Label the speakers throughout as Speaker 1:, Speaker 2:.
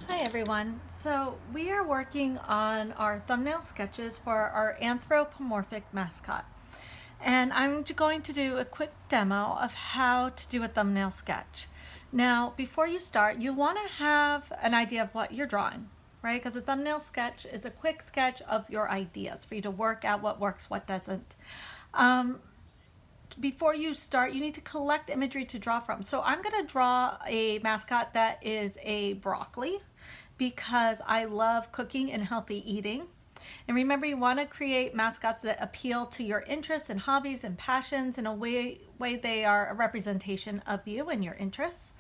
Speaker 1: Hi everyone. So we are working on our thumbnail sketches for our anthropomorphic mascot. And I'm going to do a quick demo of how to do a thumbnail sketch. Now, before you start, you want to have an idea of what you're drawing, right? Because a thumbnail sketch is a quick sketch of your ideas for you to work out what works, what doesn't. Before you start, you need to collect imagery to draw from. So I'm going to draw a mascot that is a broccoli because I love cooking and healthy eating. And remember, you want to create mascots that appeal to your interests and hobbies and passions in a way they are a representation of you and your interests.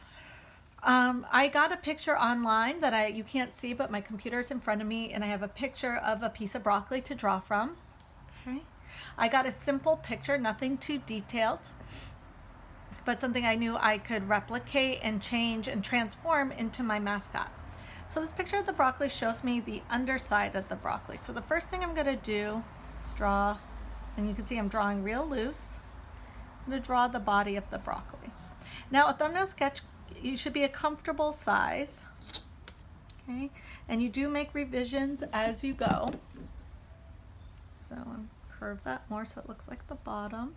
Speaker 1: I got a picture online that you can't see, but my computer's in front of me, and I have a picture of a piece of broccoli to draw from. Okay. I got a simple picture, nothing too detailed, but something I knew I could replicate and change and transform into my mascot. So this picture of the broccoli shows me the underside of the broccoli. So the first thing I'm going to do is draw, and you can see I'm drawing real loose. I'm going to draw the body of the broccoli. Now a thumbnail sketch, you should be a comfortable size, okay? And you do make revisions as you go. So I'm curve that more so it looks like the bottom.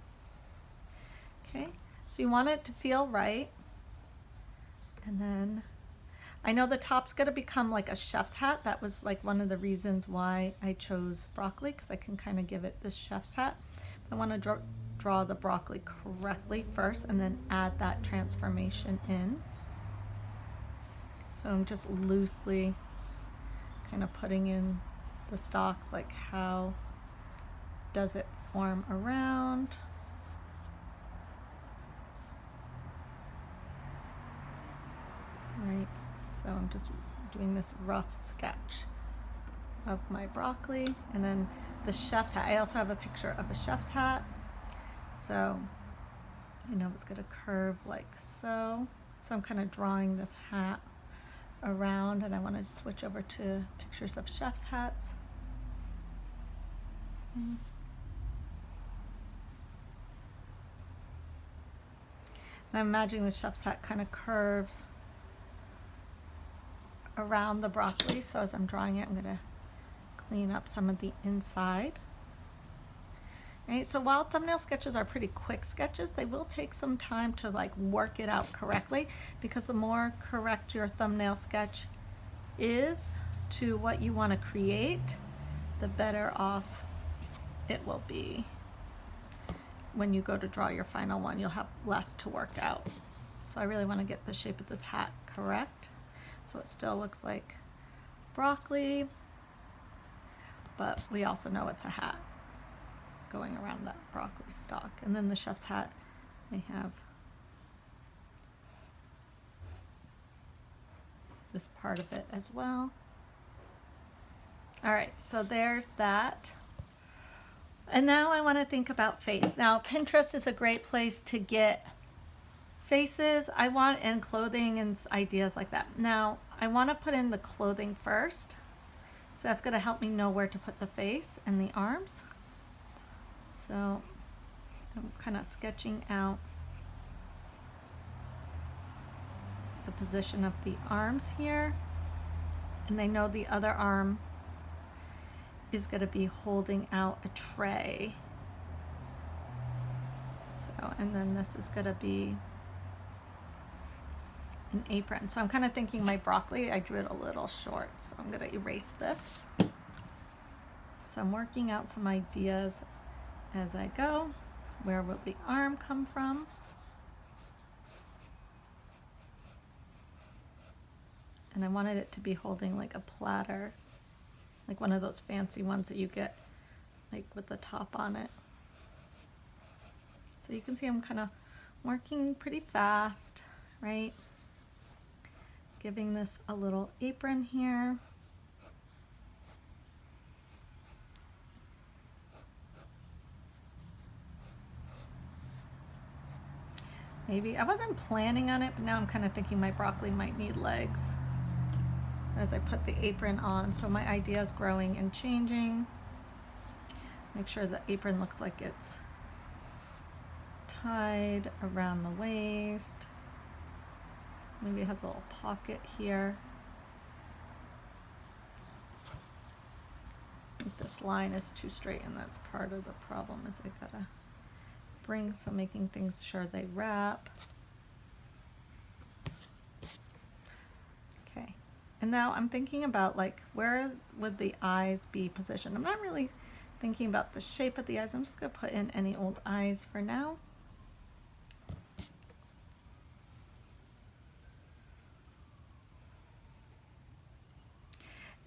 Speaker 1: Okay, so you want it to feel right. And then I know the top's going to become like a chef's hat. That was like one of the reasons why I chose broccoli, because I can kind of give it this chef's hat. I want to draw the broccoli correctly first and then add that transformation in. So I'm just loosely kind of putting in the stalks, like how does it form around. Right, so I'm just doing this rough sketch of my broccoli, and then the chef's hat. I also have a picture of a chef's hat, so you know it's going to curve like so. So I'm kind of drawing this hat around, and I want to switch over to pictures of chef's hats. And I'm imagining the chef's hat kind of curves around the broccoli. So as I'm drawing it, I'm going to clean up some of the inside. Right, so while thumbnail sketches are pretty quick sketches, they will take some time to like work it out correctly, because the more correct your thumbnail sketch is to what you want to create, the better off it will be. When you go to draw your final one, you'll have less to work out. So I really want to get the shape of this hat correct, so it still looks like broccoli, but we also know it's a hat going around that broccoli stalk. And then the chef's hat, they have this part of it as well. All right, so there's that. And now I want to think about face. Now Pinterest is a great place to get faces and clothing and ideas like that. Now I want to put in the clothing first, so that's going to help me know where to put the face and the arms. So I'm kind of sketching out the position of the arms here, and I know the other arm is going to be holding out a tray. So, and then this is going to be an apron. So I'm kind of thinking my broccoli, I drew it a little short, so I'm going to erase this. So I'm working out some ideas as I go. Where will the arm come from? And I wanted it to be holding like a platter, like one of those fancy ones that you get like with the top on it. So you can see I'm kind of working pretty fast, right? Giving this a little apron here. Maybe, I wasn't planning on it, but now I'm kind of thinking my broccoli might need legs as I put the apron on. So my idea is growing and changing. Make sure the apron looks like it's tied around the waist. Maybe it has a little pocket here. this line is too straight, and that's part of the problem, is I gotta bring some, making things sure they wrap. Okay, and now I'm thinking about like where would the eyes be positioned. I'm not really thinking about the shape of the eyes. I'm just gonna put in any old eyes for now.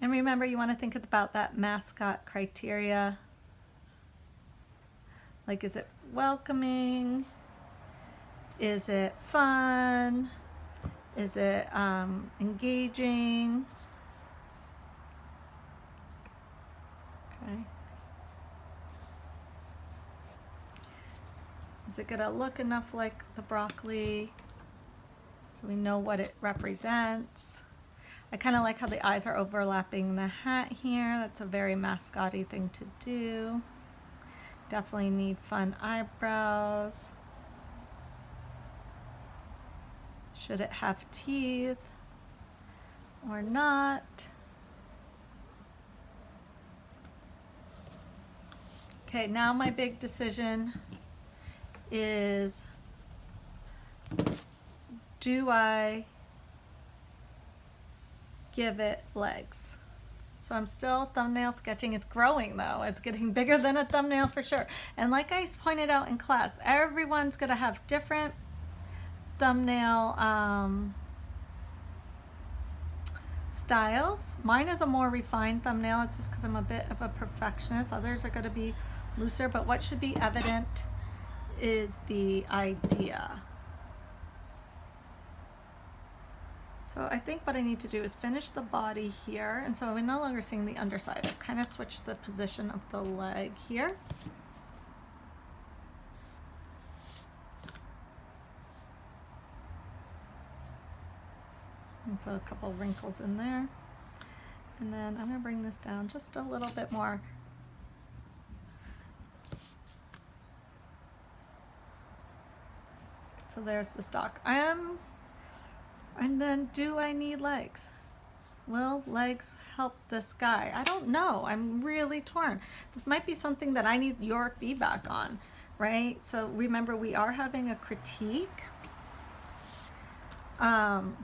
Speaker 1: And remember, you want to think about that mascot criteria. Like, is it welcoming? Is it fun? Is it engaging? Okay. Is it gonna look enough like the broccoli so we know what it represents? I kind of like how the eyes are overlapping the hat here. That's a very mascot-y thing to do. Definitely need fun eyebrows. Should it have teeth or not? Okay, now my big decision is, do I give it legs? So I'm still thumbnail sketching. It's growing though. It's getting bigger than a thumbnail for sure. And like I pointed out in class, everyone's gonna have different thumbnail styles. Mine is a more refined thumbnail. It's just because I'm a bit of a perfectionist. Others are gonna be looser, but what should be evident is the idea. So I think what I need to do is finish the body here, and so we're no longer seeing the underside. I've kind of switched the position of the leg here. And put a couple of wrinkles in there. And then I'm going to bring this down just a little bit more. So there's the stock. And then, do I need legs? Will legs help this guy? I don't know. I'm really torn. This might be something that I need your feedback on, right? So remember, we are having a critique. And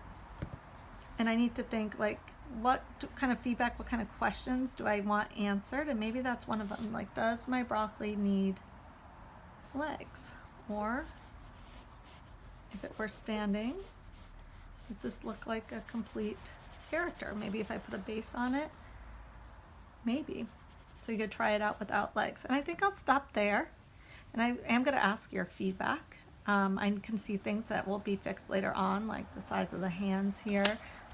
Speaker 1: I need to think, like, what kind of feedback, what kind of questions do I want answered? And maybe that's one of them. Like, does my broccoli need legs? Or if it were standing, does this look like a complete character? Maybe if I put a base on it, maybe. So you could try it out without legs. And I think I'll stop there. And I am going to ask your feedback. I can see things that will be fixed later on, like the size of the hands here.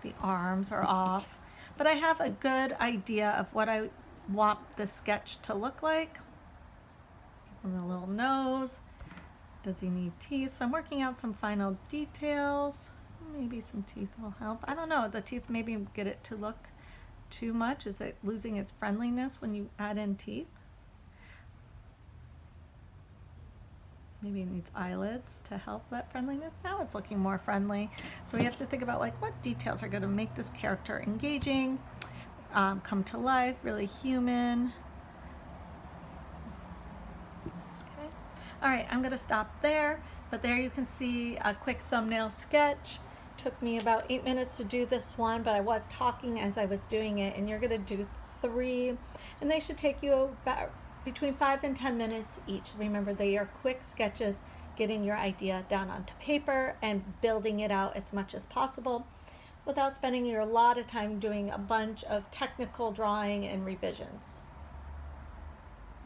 Speaker 1: The arms are off. But I have a good idea of what I want the sketch to look like. And the little nose. Does he need teeth? So I'm working out some final details. Maybe some teeth will help. I don't know. The teeth maybe get it to look too much. Is it losing its friendliness when you add in teeth? Maybe it needs eyelids to help that friendliness. Now it's looking more friendly. So we have to think about, like, what details are going to make this character engaging, come to life, really human. Okay. All right, I'm going to stop there. But there you can see a quick thumbnail sketch. Took me about 8 minutes to do this one, but I was talking as I was doing it, and you're going to do 3, and they should take you about between 5 and 10 minutes each. Remember, they are quick sketches, getting your idea down onto paper and building it out as much as possible without spending a lot of time doing a bunch of technical drawing and revisions.